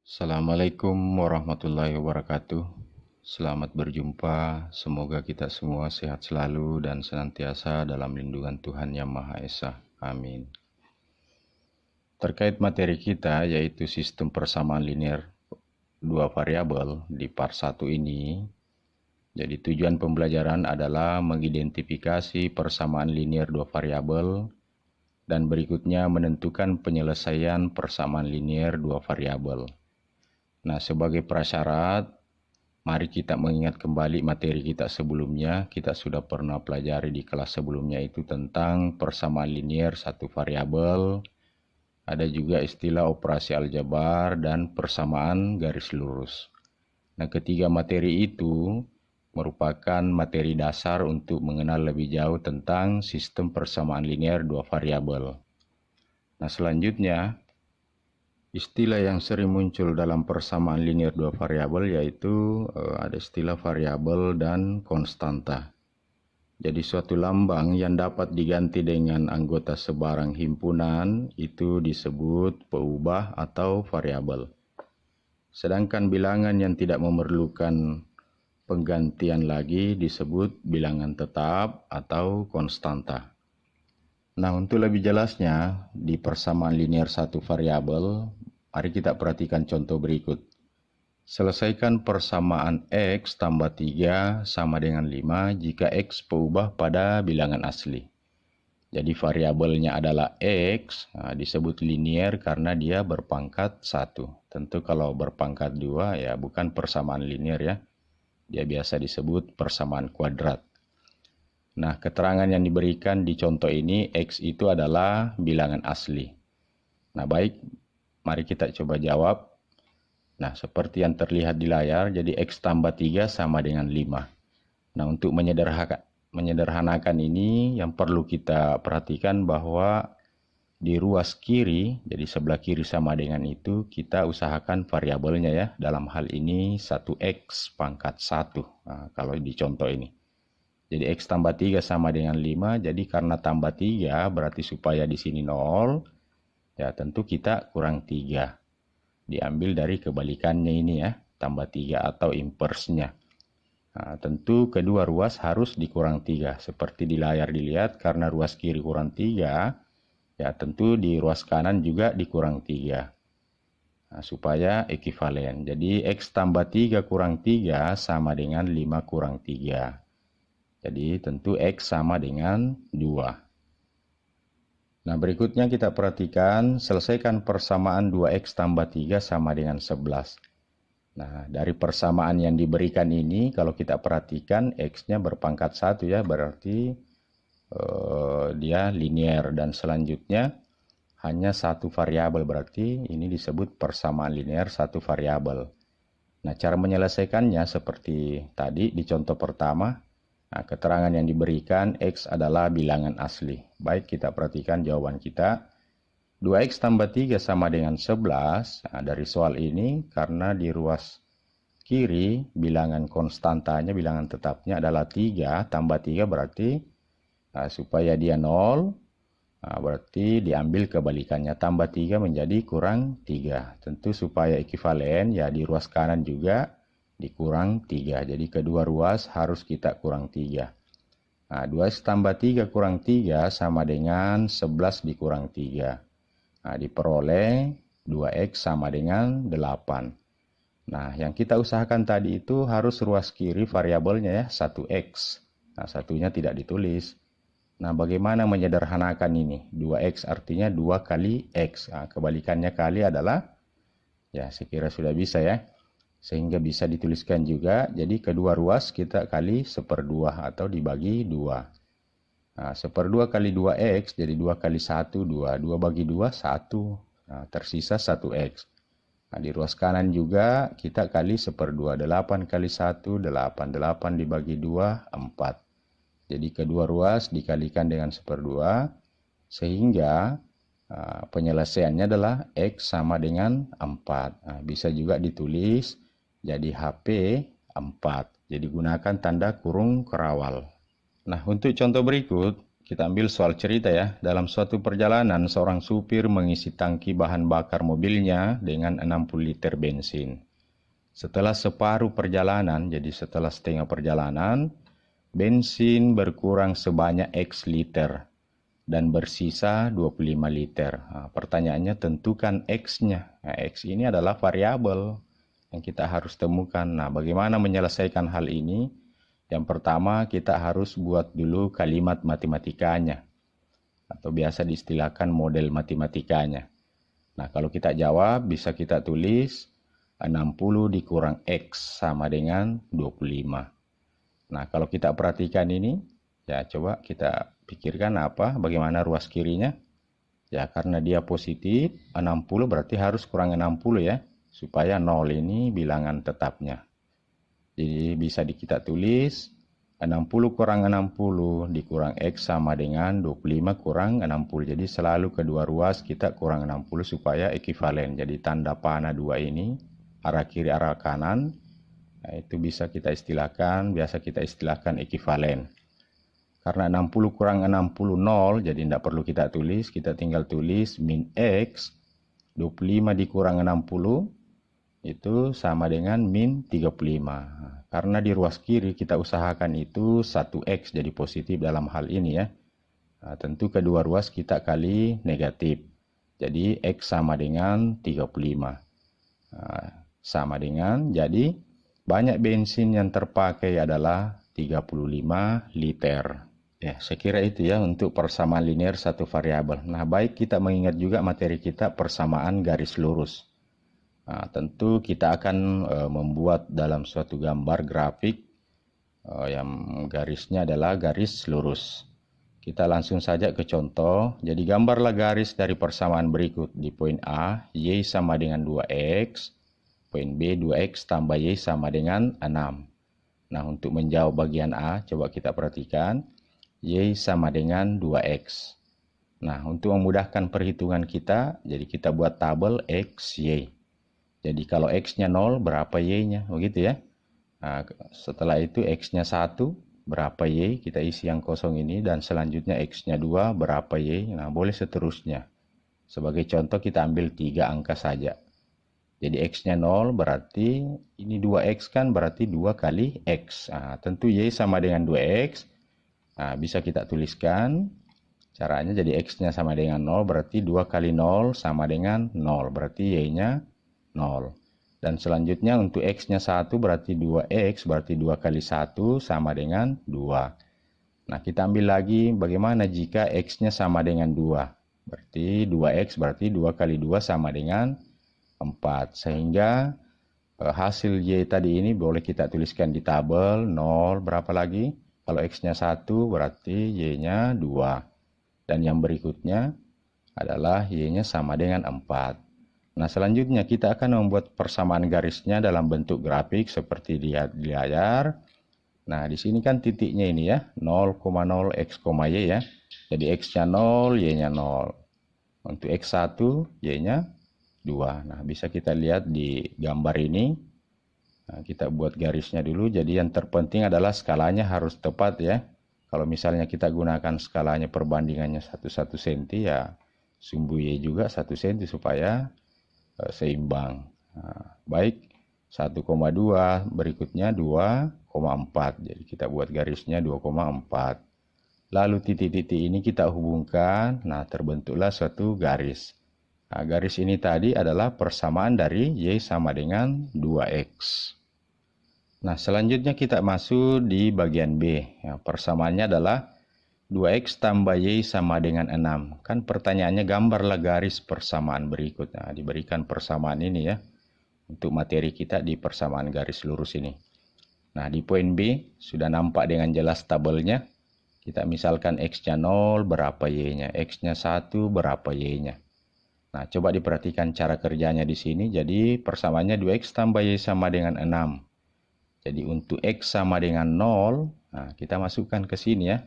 Assalamualaikum warahmatullahi wabarakatuh. Selamat berjumpa. Semoga kita semua sehat selalu dan senantiasa dalam lindungan Tuhan Yang Maha Esa. Amin. Terkait materi kita yaitu sistem persamaan linear dua variabel di part 1 ini. Jadi tujuan pembelajaran adalah mengidentifikasi persamaan linear dua variabel dan berikutnya menentukan penyelesaian persamaan linear dua variabel. Nah, sebagai prasyarat, mari kita mengingat kembali materi kita sebelumnya. Kita sudah pernah pelajari di kelas sebelumnya itu tentang persamaan linear satu variabel. Ada juga istilah operasi aljabar dan persamaan garis lurus. Nah, ketiga materi itu merupakan materi dasar untuk mengenal lebih jauh tentang sistem persamaan linear dua variabel. Nah, selanjutnya istilah yang sering muncul dalam persamaan linear dua variabel yaitu ada istilah variabel dan konstanta. Jadi suatu lambang yang dapat diganti dengan anggota sebarang himpunan itu disebut peubah atau variabel. Sedangkan bilangan yang tidak memerlukan penggantian lagi disebut bilangan tetap atau konstanta. Nah, untuk lebih jelasnya di persamaan linear satu variabel, mari kita perhatikan contoh berikut. Selesaikan persamaan X tambah 3 sama dengan 5 jika X peubah pada bilangan asli. Jadi variabelnya adalah X, disebut linear karena dia berpangkat 1. Tentu kalau berpangkat 2 ya bukan persamaan linear ya. Dia biasa disebut persamaan kuadrat. Nah, keterangan yang diberikan di contoh ini, X itu adalah bilangan asli. Nah, baik, mari kita coba jawab. Nah, seperti yang terlihat di layar, jadi X tambah 3 sama dengan 5. Nah, untuk menyederhanakan ini, yang perlu kita perhatikan bahwa di ruas kiri, jadi sebelah kiri sama dengan itu, kita usahakan variabelnya ya. Dalam hal ini 1X pangkat 1, kalau di contoh ini. Jadi X tambah 3 sama dengan 5. Jadi karena tambah 3 berarti supaya di sini 0. Ya tentu kita kurang 3. Diambil dari kebalikannya ini ya. Tambah 3 atau inversnya. Nah, tentu kedua ruas harus dikurang 3. Seperti di layar dilihat karena ruas kiri kurang 3. Ya tentu di ruas kanan juga dikurang 3. Nah, supaya ekivalen. Jadi X tambah 3 kurang 3 sama dengan 5 kurang 3. Jadi tentu X sama dengan 2. Nah, berikutnya kita perhatikan selesaikan persamaan 2X tambah 3 sama dengan 11. Nah, dari persamaan yang diberikan ini kalau kita perhatikan X-nya berpangkat 1 ya, berarti dia linear dan selanjutnya hanya satu variabel, berarti ini disebut persamaan linear satu variabel. Nah, cara menyelesaikannya seperti tadi di contoh pertama. Nah, keterangan yang diberikan X adalah bilangan asli. Baik, kita perhatikan jawaban kita. 2X tambah 3 sama dengan 11. Nah, dari soal ini, karena di ruas kiri, bilangan konstantanya, bilangan tetapnya adalah 3. Tambah 3 berarti supaya dia 0. Berarti diambil kebalikannya. Tambah 3 menjadi kurang 3. Tentu supaya ekivalen, ya di ruas kanan juga dikurang 3. Jadi kedua ruas harus kita kurang 3. Nah, 2X tambah 3 kurang 3 sama dengan 11 dikurang 3. Nah, diperoleh 2X sama dengan 8. Nah, yang kita usahakan tadi itu harus ruas kiri variabelnya ya, 1X. Nah, satunya tidak ditulis. Nah, bagaimana menyederhanakan ini? 2X artinya 2 kali X. Nah, kebalikannya kali adalah, ya saya kira sudah bisa ya. Sehingga bisa dituliskan juga, jadi kedua ruas kita kali 1/2 atau dibagi 2. Nah, 1/2 kali 2X, jadi 2 kali 1, 2. 2 bagi 2, 1. Nah, tersisa 1X. Nah, di ruas kanan juga kita kali 1/2. 8 kali 1, 8. 8 dibagi 2, 4. Jadi kedua ruas dikalikan dengan 1/2, sehingga penyelesaiannya adalah X sama dengan 4. Nah, bisa juga ditulis jadi HP 4. Jadi gunakan tanda kurung kerawal. Nah, untuk contoh berikut, kita ambil soal cerita ya. Dalam suatu perjalanan, seorang supir mengisi tangki bahan bakar mobilnya dengan 60 liter bensin. Setelah separuh perjalanan, jadi setelah setengah perjalanan, bensin berkurang sebanyak X liter dan bersisa 25 liter. Nah, pertanyaannya tentukan X-nya. Nah, X ini adalah variabel yang kita harus temukan. Nah, bagaimana menyelesaikan hal ini? Yang pertama, kita harus buat dulu kalimat matematikanya, atau biasa diistilahkan model matematikanya. Nah, kalau kita jawab, bisa kita tulis 60 dikurang X sama dengan 25. Nah, kalau kita perhatikan ini, ya coba kita pikirkan bagaimana ruas kirinya. Ya, karena dia positif, 60 berarti harus kurang 60 ya, supaya 0 ini bilangan tetapnya. Jadi bisa kita tulis 60 kurang 60 dikurang X sama dengan 25 kurang 60. Jadi selalu kedua ruas kita kurang 60 supaya ekivalen. Jadi tanda panah 2 ini, arah kiri arah kanan, nah, itu bisa kita istilahkan, biasa kita istilahkan ekivalen. Karena 60 kurang 60 0, jadi tidak perlu kita tulis, kita tinggal tulis min X, 25 dikurang 60, itu sama dengan min 35. Karena di ruas kiri kita usahakan itu 1X jadi positif dalam hal ini ya. Nah, tentu kedua ruas kita kali negatif. Jadi X sama dengan 35. Nah, sama dengan, jadi banyak bensin yang terpakai adalah 35 liter. Ya, saya kira itu ya untuk persamaan linear satu variabel. Nah, baik kita mengingat juga materi kita persamaan garis lurus. Nah, tentu kita akan membuat dalam suatu gambar grafik yang garisnya adalah garis lurus. Kita langsung saja ke contoh. Jadi gambarlah garis dari persamaan berikut. Di poin A, Y sama dengan 2X. Poin B, 2X tambah Y sama dengan 6. Nah, untuk menjawab bagian A, coba kita perhatikan. Y sama dengan 2X. Nah, untuk memudahkan perhitungan kita, jadi kita buat tabel X, Y. Jadi kalau X-nya 0, berapa Y-nya? Begitu ya. Nah, setelah itu X-nya 1, berapa Y? Kita isi yang kosong ini. Dan selanjutnya X-nya 2, berapa Y? Nah, boleh seterusnya. Sebagai contoh kita ambil 3 angka saja. Jadi X-nya 0, berarti ini 2X kan berarti 2 kali X. Nah, tentu Y sama dengan 2X. Nah, bisa kita tuliskan. Caranya jadi X-nya sama dengan 0, berarti 2 kali 0 sama dengan 0. Berarti Y-nya 0. Dan selanjutnya untuk X-nya 1 berarti 2X, berarti 2 kali 1 sama dengan 2. Nah, kita ambil lagi bagaimana jika X-nya sama dengan 2. Berarti 2X berarti 2 kali 2 sama dengan 4. Sehingga hasil Y tadi ini boleh kita tuliskan di tabel 0 berapa lagi? Kalau X-nya 1 berarti Y-nya 2. Dan yang berikutnya adalah Y-nya sama dengan 4. Nah, selanjutnya kita akan membuat persamaan garisnya dalam bentuk grafik seperti dilihat di layar. Nah, di sini kan titiknya ini ya, 0,0 X, Y ya. Jadi X-nya 0, Y-nya 0. Untuk X1, Y-nya 2. Nah, bisa kita lihat di gambar ini. Nah, kita buat garisnya dulu. Jadi yang terpenting adalah skalanya harus tepat ya. Kalau misalnya kita gunakan skalanya perbandingannya 1 cm ya, sumbu Y juga 1 cm supaya seimbang. Nah, baik 1,2 berikutnya 2,4. Jadi kita buat garisnya 2,4. Lalu titik-titik ini kita hubungkan. Nah, terbentuklah suatu garis. Nah, garis ini tadi adalah persamaan dari Y sama dengan 2X. Nah, selanjutnya kita masuk di bagian B. Ya, persamaannya adalah 2X tambah Y sama dengan 6. Kan pertanyaannya gambarlah garis persamaan berikut. Nah, diberikan persamaan ini ya. Untuk materi kita di persamaan garis lurus ini. Nah, di poin B sudah nampak dengan jelas tabelnya. Kita misalkan X-nya 0, berapa Y-nya. X-nya 1, berapa Y-nya. Nah, coba diperhatikan cara kerjanya di sini. Jadi persamaannya 2X tambah Y sama dengan 6. Jadi untuk X sama dengan 0, nah, kita masukkan ke sini ya.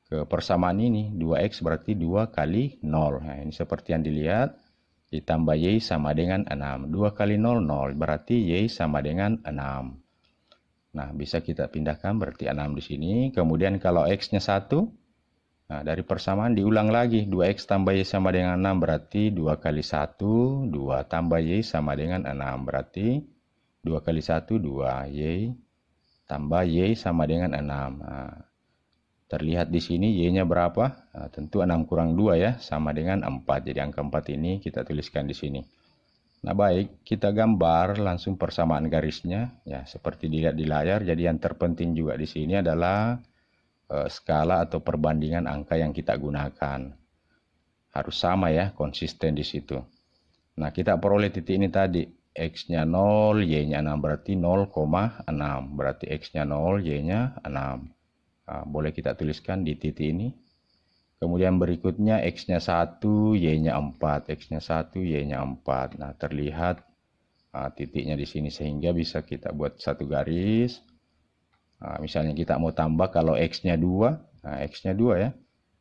Ke persamaan ini 2X berarti 2 kali 0. Nah, ini seperti yang dilihat, ditambah Y sama dengan 6. 2 kali 0, 0 berarti Y sama dengan 6. Nah, bisa kita pindahkan berarti 6 di sini. Kemudian kalau X-nya 1, Nah, dari persamaan diulang lagi. 2x tambah y sama dengan 6 berarti 2 kali 1, 2 tambah y sama dengan 6. Berarti 2 kali 1, 2. Y tambah y sama dengan 6. Nah, terlihat di sini y-nya berapa? Nah, tentu 6 kurang 2 ya, sama dengan 4. Jadi angka 4 ini kita tuliskan di sini. Nah, baik, kita gambar langsung persamaan garisnya. Ya, seperti dilihat di layar. Jadi yang terpenting juga di sini adalah skala atau perbandingan angka yang kita gunakan. Harus sama ya, konsisten di situ. Nah, kita peroleh titik ini tadi. X-nya 0, Y-nya 6. Berarti 0,6. Berarti X-nya 0, Y-nya 6. Nah, boleh kita tuliskan di titik ini. Kemudian berikutnya X-nya 1, Y-nya 4. X-nya 1, Y-nya 4. Nah, terlihat titiknya di sini. Sehingga bisa kita buat satu garis. Nah, misalnya kita mau tambah kalau X-nya 2. Nah, X-nya 2 ya.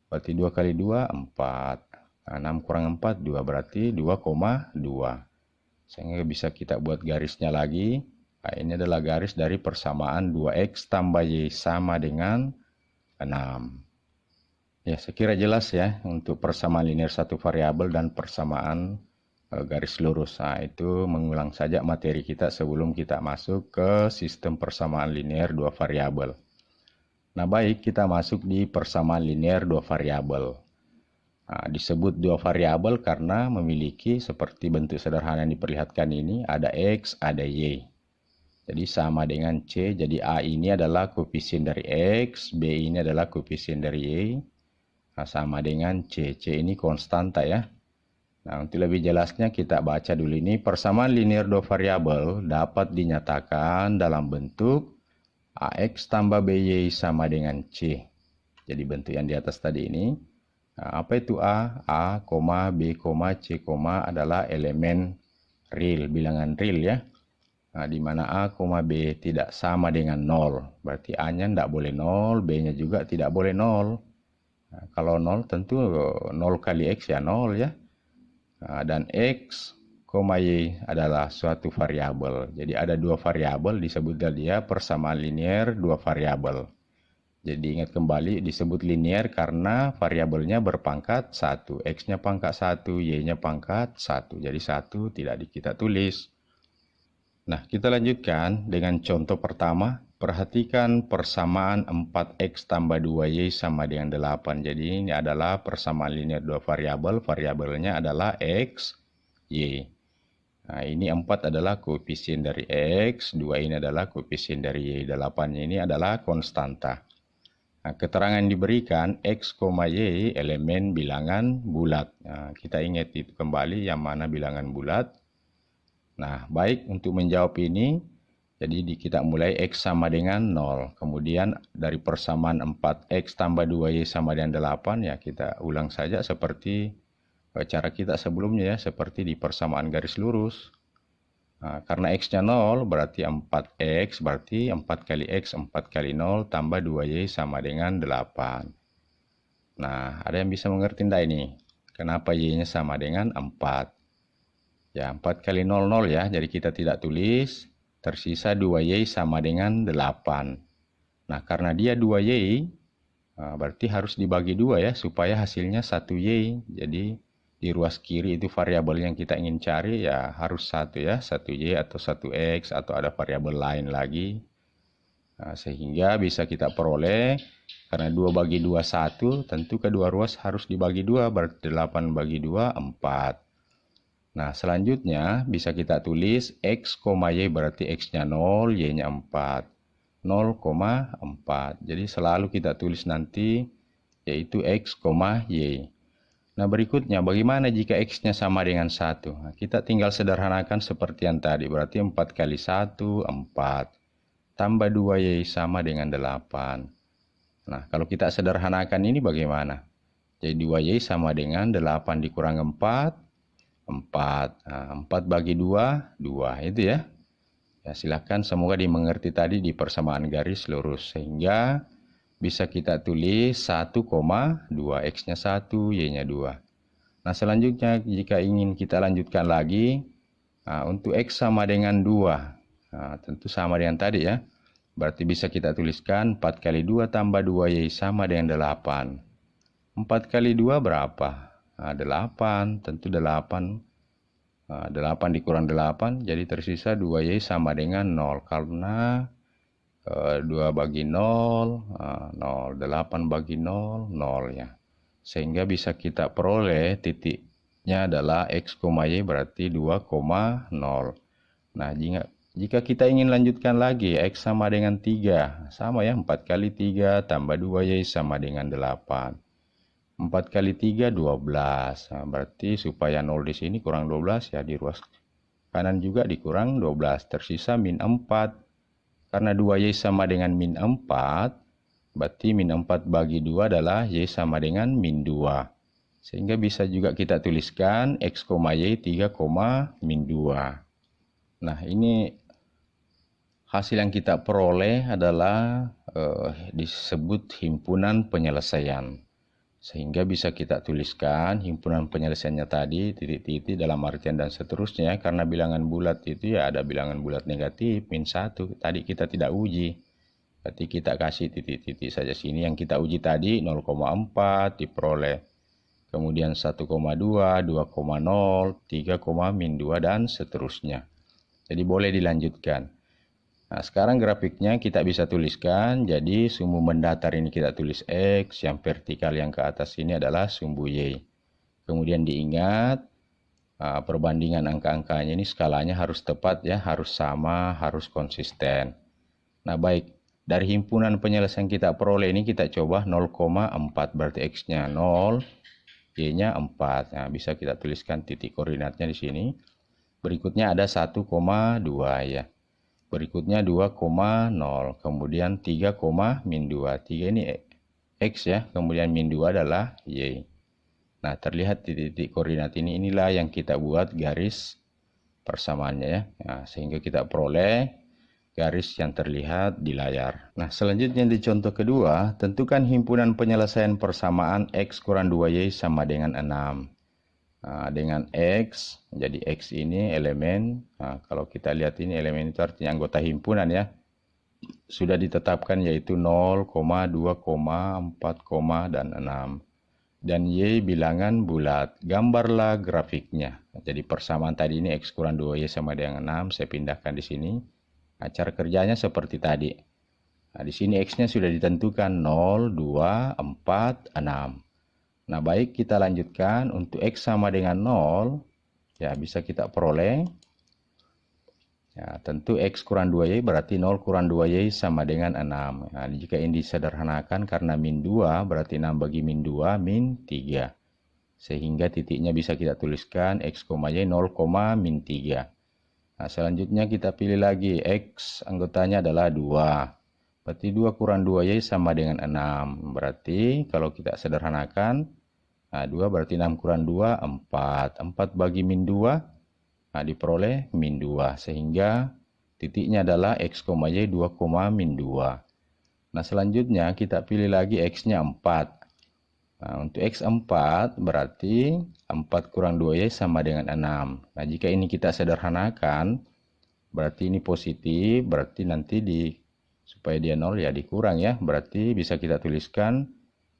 Berarti 2 kali 2, 4. Nah, 6 kurang 4, 2. Berarti 2,2. Sehingga bisa kita buat garisnya lagi. Nah, ini adalah garis dari persamaan 2X tambah Y sama dengan 6. Ya, saya kira jelas ya untuk persamaan linear satu variabel dan persamaan garis lurus. Nah, itu mengulang saja materi kita sebelum kita masuk ke sistem persamaan linear dua variabel. Nah, baik, kita masuk di persamaan linear dua variabel. Nah, disebut dua variabel karena memiliki seperti bentuk sederhana yang diperlihatkan ini, ada X, ada Y. Jadi sama dengan C, jadi A ini adalah koefisien dari X, B ini adalah koefisien dari Y. Nah, sama dengan C, C ini konstanta ya. Nah, untuk lebih jelasnya kita baca dulu ini. Persamaan linear dua variabel dapat dinyatakan dalam bentuk AX tambah BY sama dengan C. Jadi bentuk yang di atas tadi ini. Nah, apa itu A? A, B, C, adalah elemen real, bilangan real ya. Nah, di mana A, B tidak sama dengan 0. Berarti A-nya tidak boleh 0, B-nya juga tidak boleh 0. Nah, kalau 0 tentu 0 kali X ya 0 ya. Nah, dan X, Y adalah suatu variabel. Jadi ada dua variabel disebut dia persamaan linear dua variabel. Jadi ingat kembali disebut linear karena variabelnya berpangkat 1. X-nya pangkat 1, Y-nya pangkat 1. Jadi 1 tidak kita tulis. Nah, kita lanjutkan dengan contoh pertama. Perhatikan persamaan 4X tambah 2Y sama dengan 8. Jadi ini adalah persamaan linear dua variabel. Variabelnya adalah X, Y. Nah, ini 4 adalah koefisien dari X, 2 ini adalah koefisien dari Y. 8 ini adalah konstanta. Nah, keterangan yang diberikan X, Y elemen bilangan bulat. Nah, kita ingat itu kembali yang mana bilangan bulat. Nah, baik untuk menjawab ini, jadi kita mulai X sama dengan 0. Kemudian dari persamaan 4X tambah 2Y sama dengan 8, ya kita ulang saja seperti cara kita sebelumnya ya, seperti di persamaan garis lurus. Nah, karena X-nya 0 berarti 4X, berarti 4 kali X, 4 kali 0 tambah 2Y sama dengan 8. Nah, ada yang bisa mengerti enggak ini? Kenapa Y-nya sama dengan 4? Ya, 4 kali 0, 0 ya. Jadi kita tidak tulis. Tersisa 2Y sama dengan 8. Nah, karena dia 2Y, berarti harus dibagi 2 ya. Supaya hasilnya 1Y. Jadi di ruas kiri itu variabel yang kita ingin cari ya harus 1 ya. 1Y atau 1X atau ada variabel lain lagi. Nah, sehingga bisa kita peroleh. Karena 2 bagi 2, 1. Tentu kedua ruas harus dibagi 2. Berarti 8 bagi 2, 4. Nah, selanjutnya bisa kita tulis X, Y berarti X-nya 0, Y-nya 4. 0,4. Jadi selalu kita tulis nanti yaitu X, Y. Nah, berikutnya bagaimana jika X-nya sama dengan 1? Nah, kita tinggal sederhanakan seperti yang tadi. Berarti 4 kali 1, 4. Tambah 2Y sama dengan 8. Nah, kalau kita sederhanakan ini bagaimana? Jadi 2Y sama dengan 8 dikurang 4. 4. Nah, 4 bagi 2, 2. Itu ya. Ya, silakan semoga dimengerti tadi di persamaan garis lurus. Sehingga bisa kita tulis 1,2. X-nya 1, Y-nya 2. Nah, selanjutnya jika ingin kita lanjutkan lagi. Untuk X sama dengan 2. Tentu sama dengan tadi ya. Berarti bisa kita tuliskan 4 kali 2 tambah 2Y sama dengan 8. 4 kali 2 berapa? Nah, 8. Tentu 8. 8 dikurang 8, jadi tersisa 2Y sama dengan 0. Karena 2 bagi 0, 0. 8 bagi 0, 0 ya. Sehingga bisa kita peroleh titiknya adalah X, Y berarti 2,0. Nah, jika kita ingin lanjutkan lagi, X sama dengan 3. Sama ya, 4 kali 3 tambah 2Y sama dengan 8. 4 kali 3, 12. Nah, berarti supaya 0 di sini kurang 12 ya, di ruas kanan juga dikurang 12. Tersisa min 4. Karena 2Y sama dengan min 4, berarti min 4 bagi 2 adalah Y sama dengan min 2. Sehingga bisa juga kita tuliskan X, Y 3, min 2. Nah, ini hasil yang kita peroleh adalah disebut himpunan penyelesaian. Sehingga bisa kita tuliskan himpunan penyelesaiannya tadi, titik-titik dalam artian dan seterusnya. Karena bilangan bulat itu ya ada bilangan bulat negatif, min 1. Tadi kita tidak uji. Berarti kita kasih titik-titik saja sini. Yang kita uji tadi 0,4 diperoleh. Kemudian 1,2, 2,0, 3, min 2 dan seterusnya. Jadi boleh dilanjutkan. Nah, sekarang grafiknya kita bisa tuliskan. Jadi sumbu mendatar ini kita tulis X, yang vertikal yang ke atas ini adalah sumbu Y. Kemudian diingat perbandingan angka-angkanya ini skalanya harus tepat ya, harus sama, harus konsisten. Nah, baik. Dari himpunan penyelesaian kita peroleh ini kita coba 0,4 berarti X-nya 0, Y-nya 4. Nah, bisa kita tuliskan titik koordinatnya di sini. Berikutnya ada 1,2 ya. Berikutnya 2,0, kemudian 3, min 2. 3 ini X ya, kemudian min 2 adalah Y. Nah, terlihat titik-titik koordinat ini, inilah yang kita buat garis persamaannya ya. Nah, sehingga kita peroleh garis yang terlihat di layar. Nah, selanjutnya di contoh kedua, tentukan himpunan penyelesaian persamaan X kurang 2Y sama dengan 6. Dengan X, jadi X ini elemen, kalau kita lihat ini elemen itu artinya anggota himpunan ya, sudah ditetapkan yaitu 0, 2, 4, dan 6. Dan Y bilangan bulat, gambarlah grafiknya. Jadi persamaan tadi ini X kurang 2Y sama dengan 6, saya pindahkan di sini. Nah, cara kerjanya seperti tadi. Nah, di sini X-nya sudah ditentukan 0, 2, 4, 6. Nah, baik, kita lanjutkan. Untuk X sama dengan 0, ya bisa kita peroleh. Ya, tentu X kurang 2Y berarti 0 kurang 2Y sama dengan 6. Nah, jika ini disederhanakan karena min 2, berarti 6 bagi min 2, min 3. Sehingga titiknya bisa kita tuliskan X, Y 0, min 3. Nah, selanjutnya kita pilih lagi X, anggotanya adalah 2. Berarti 2 kurang 2Y sama dengan 6. Berarti kalau kita sederhanakan, nah, 2 berarti 6 kurang 2, 4. 4 bagi min 2, nah, diperoleh min 2. Sehingga titiknya adalah X, Y 2, min 2. Nah, selanjutnya kita pilih lagi X-nya 4. Nah, untuk X 4 berarti 4 kurang 2Y sama dengan 6. Nah, jika ini kita sederhanakan, berarti ini positif, berarti nanti supaya dia 0 ya dikurang ya. Berarti bisa kita tuliskan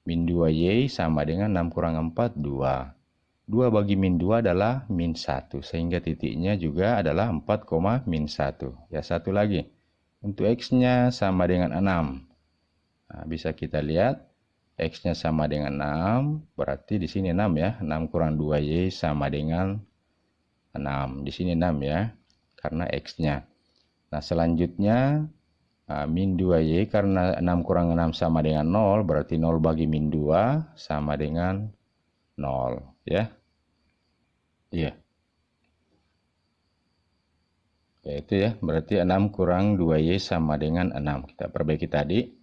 min 2Y sama dengan 6 kurang 4, 2. 2 bagi min 2 adalah min 1. Sehingga titiknya juga adalah 4, min 1. Ya, satu lagi. Untuk X-nya sama dengan 6. Nah, bisa kita lihat X-nya sama dengan 6. Berarti di sini 6 ya. 6 kurang 2Y sama dengan 6. Di sini 6 ya. Karena X-nya. Nah, selanjutnya min 2Y karena 6 kurang 6 sama dengan 0, berarti 0 bagi min 2 sama dengan 0 ya. Iya. Ya, itu ya, berarti 6 kurang 2Y sama dengan 6. Kita perbaiki tadi.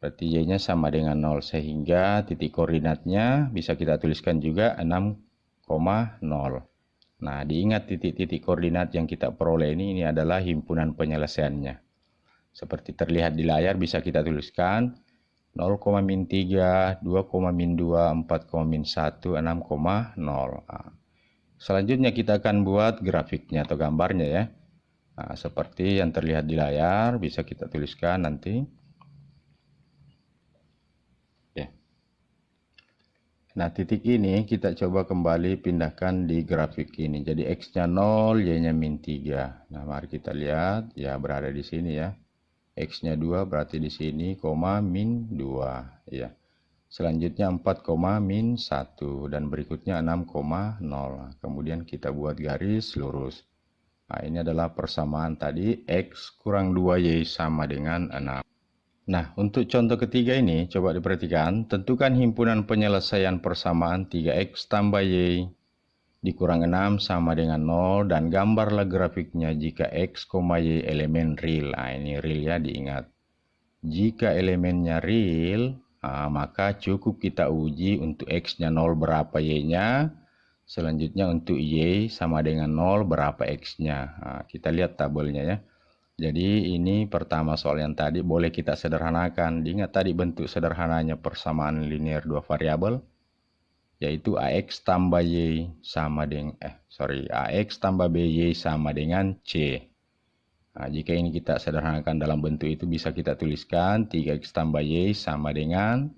Berarti Y-nya sama dengan 0 sehingga titik koordinatnya bisa kita tuliskan juga 6,0. Nah, diingat titik-titik koordinat yang kita peroleh ini adalah himpunan penyelesaiannya. Seperti terlihat di layar bisa kita tuliskan 0, min 3, 2, min 2, 4, min 1, 6,0. Nah, selanjutnya kita akan buat grafiknya atau gambarnya ya. Nah, seperti yang terlihat di layar bisa kita tuliskan nanti. Ya. Nah, titik ini kita coba kembali pindahkan di grafik ini. Jadi X-nya 0, Y-nya min 3. Nah, mari kita lihat. Ya, berada di sini ya. X-nya 2 berarti di sini, koma min 2. Ya. Selanjutnya 4, min 1. Dan berikutnya 6,0. Kemudian kita buat garis lurus. Nah, ini adalah persamaan tadi. X kurang 2Y sama dengan 6. Nah, untuk contoh ketiga ini, coba diperhatikan, tentukan himpunan penyelesaian persamaan 3X tambah Y dikurang 6 sama dengan 0, dan gambarlah grafiknya jika X, Y elemen real. Nah, ini real ya, diingat. Jika elemennya real, maka cukup kita uji untuk X-nya 0 berapa Y-nya, selanjutnya untuk Y sama dengan 0 berapa X-nya. Nah, kita lihat tabelnya ya. Jadi ini pertama soal yang tadi boleh kita sederhanakan. Diingat tadi bentuk sederhananya persamaan linear dua variabel, yaitu AX tambah Y sama dengan AX tambah BY sama dengan C. Nah, jika ini kita sederhanakan dalam bentuk itu bisa kita tuliskan 3X tambah Y sama dengan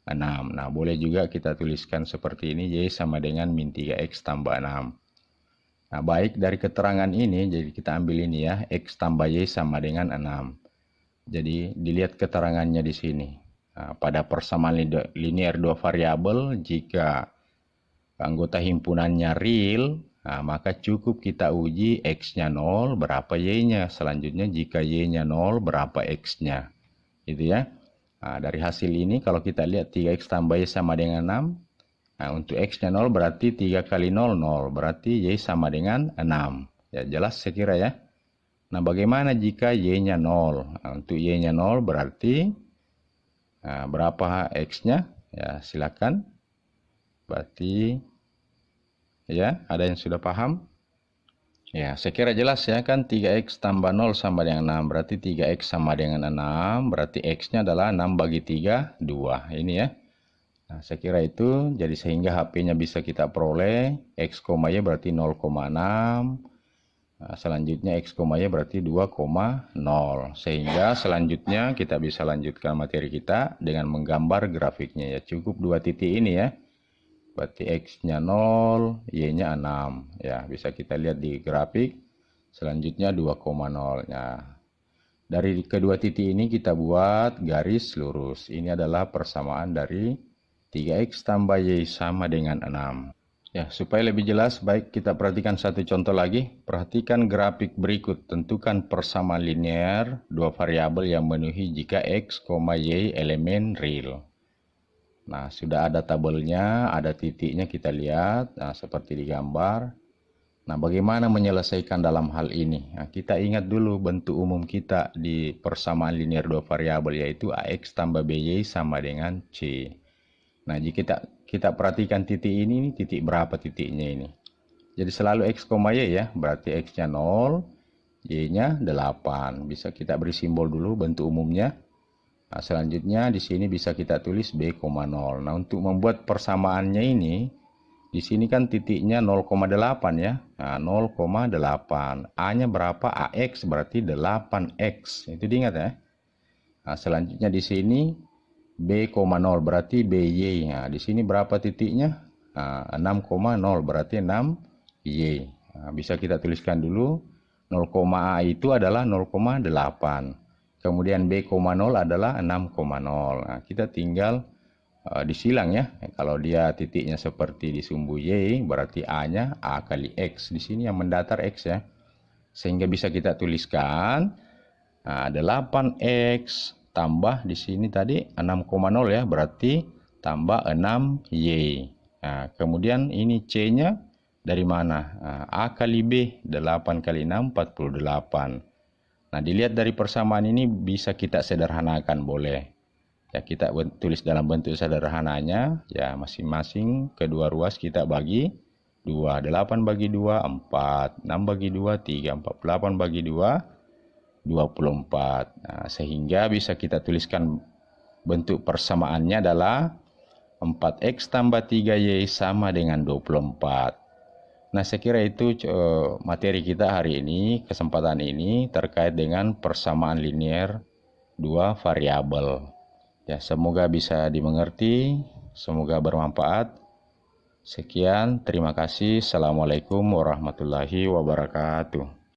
6. Nah, boleh juga kita tuliskan seperti ini, Y sama dengan min 3X tambah 6. Nah, baik dari keterangan ini, jadi kita ambil ini ya, X tambah Y sama dengan 6. Jadi, dilihat keterangannya di sini. Nah, pada persamaan linear dua variabel, jika anggota himpunannya real, maka cukup kita uji X-nya 0, berapa Y-nya. Selanjutnya, jika Y-nya 0, berapa X-nya. Gitu ya. Nah, dari hasil ini, kalau kita lihat 3X tambah Y sama dengan 6, nah, untuk X-nya 0 berarti 3 kali 0, 0. Berarti Y sama dengan 6. Ya, jelas saya kira ya. Nah, bagaimana jika Y-nya 0? Nah, untuk Y-nya 0 berarti berapa X-nya? Ya, silakan. Berarti, ya, ada yang sudah paham? Ya, saya kira jelas ya kan, 3X tambah 0 sama dengan 6. Berarti 3X sama dengan 6. Berarti X-nya adalah 6 bagi 3, 2. Ini ya. Nah, saya kira itu, jadi sehingga HP-nya bisa kita peroleh, X, Y berarti 0,6, nah, selanjutnya X, Y berarti 2,0. Sehingga selanjutnya kita bisa lanjutkan materi kita dengan menggambar grafiknya ya. Cukup dua titik ini ya. Berarti X-nya 0, Y-nya 6. Ya, bisa kita lihat di grafik. Selanjutnya 2,0. Nah, dari kedua titik ini kita buat garis lurus. Ini adalah persamaan dari 3X tambah Y sama dengan 6. Ya, supaya lebih jelas, baik kita perhatikan satu contoh lagi. Perhatikan grafik berikut. Tentukan persamaan linear dua variabel yang memenuhi jika X, Y elemen real. Nah, sudah ada tabelnya, ada titiknya kita lihat. Nah, seperti di gambar. Nah, bagaimana menyelesaikan dalam hal ini? Nah, kita ingat dulu bentuk umum kita di persamaan linear dua variabel, yaitu AX tambah BY sama dengan C. Nah, jika kita perhatikan titik ini titik berapa titiknya ini? Jadi selalu X, Y ya, berarti X-nya 0, Y-nya 8. Bisa kita beri simbol dulu bentuk umumnya. Nah, selanjutnya di sini bisa kita tulis B, 0. Nah, untuk membuat persamaannya ini, di sini kan titiknya 0,8 ya. Nah, 0,8. A-nya berapa? AX berarti 8X. Itu diingat ya. Nah, selanjutnya di sini B, 0 berarti BY. Nah, di sini berapa titiknya? Nah, 6,0 berarti 6Y. Nah, bisa kita tuliskan dulu 0,A itu adalah 0,8. Kemudian B, 0 adalah 6,0. Nah, kita tinggal disilang ya. Kalau dia titiknya seperti di sumbu Y, berarti A-nya A kali X. Di sini yang mendatar X ya. Sehingga bisa kita tuliskan 8X tambah di sini tadi 6,0 ya, berarti tambah 6Y. Nah, kemudian ini C-nya dari mana? Nah, A kali B, 8 kali 6, 48. Nah, dilihat dari persamaan ini bisa kita sederhanakan boleh. Ya, kita tulis dalam bentuk sederhananya, ya masing-masing kedua ruas kita bagi 2. 8 bagi 2, 4. 6 bagi 2, 3. 48 bagi 2, 24. Nah, sehingga bisa kita tuliskan bentuk persamaannya adalah 4X tambah 3Y sama dengan 24. Nah, saya kira itu materi kita hari ini, kesempatan ini terkait dengan persamaan linear dua variabel. Ya, semoga bisa dimengerti. Semoga bermanfaat. Sekian, terima kasih. Assalamualaikum warahmatullahi wabarakatuh.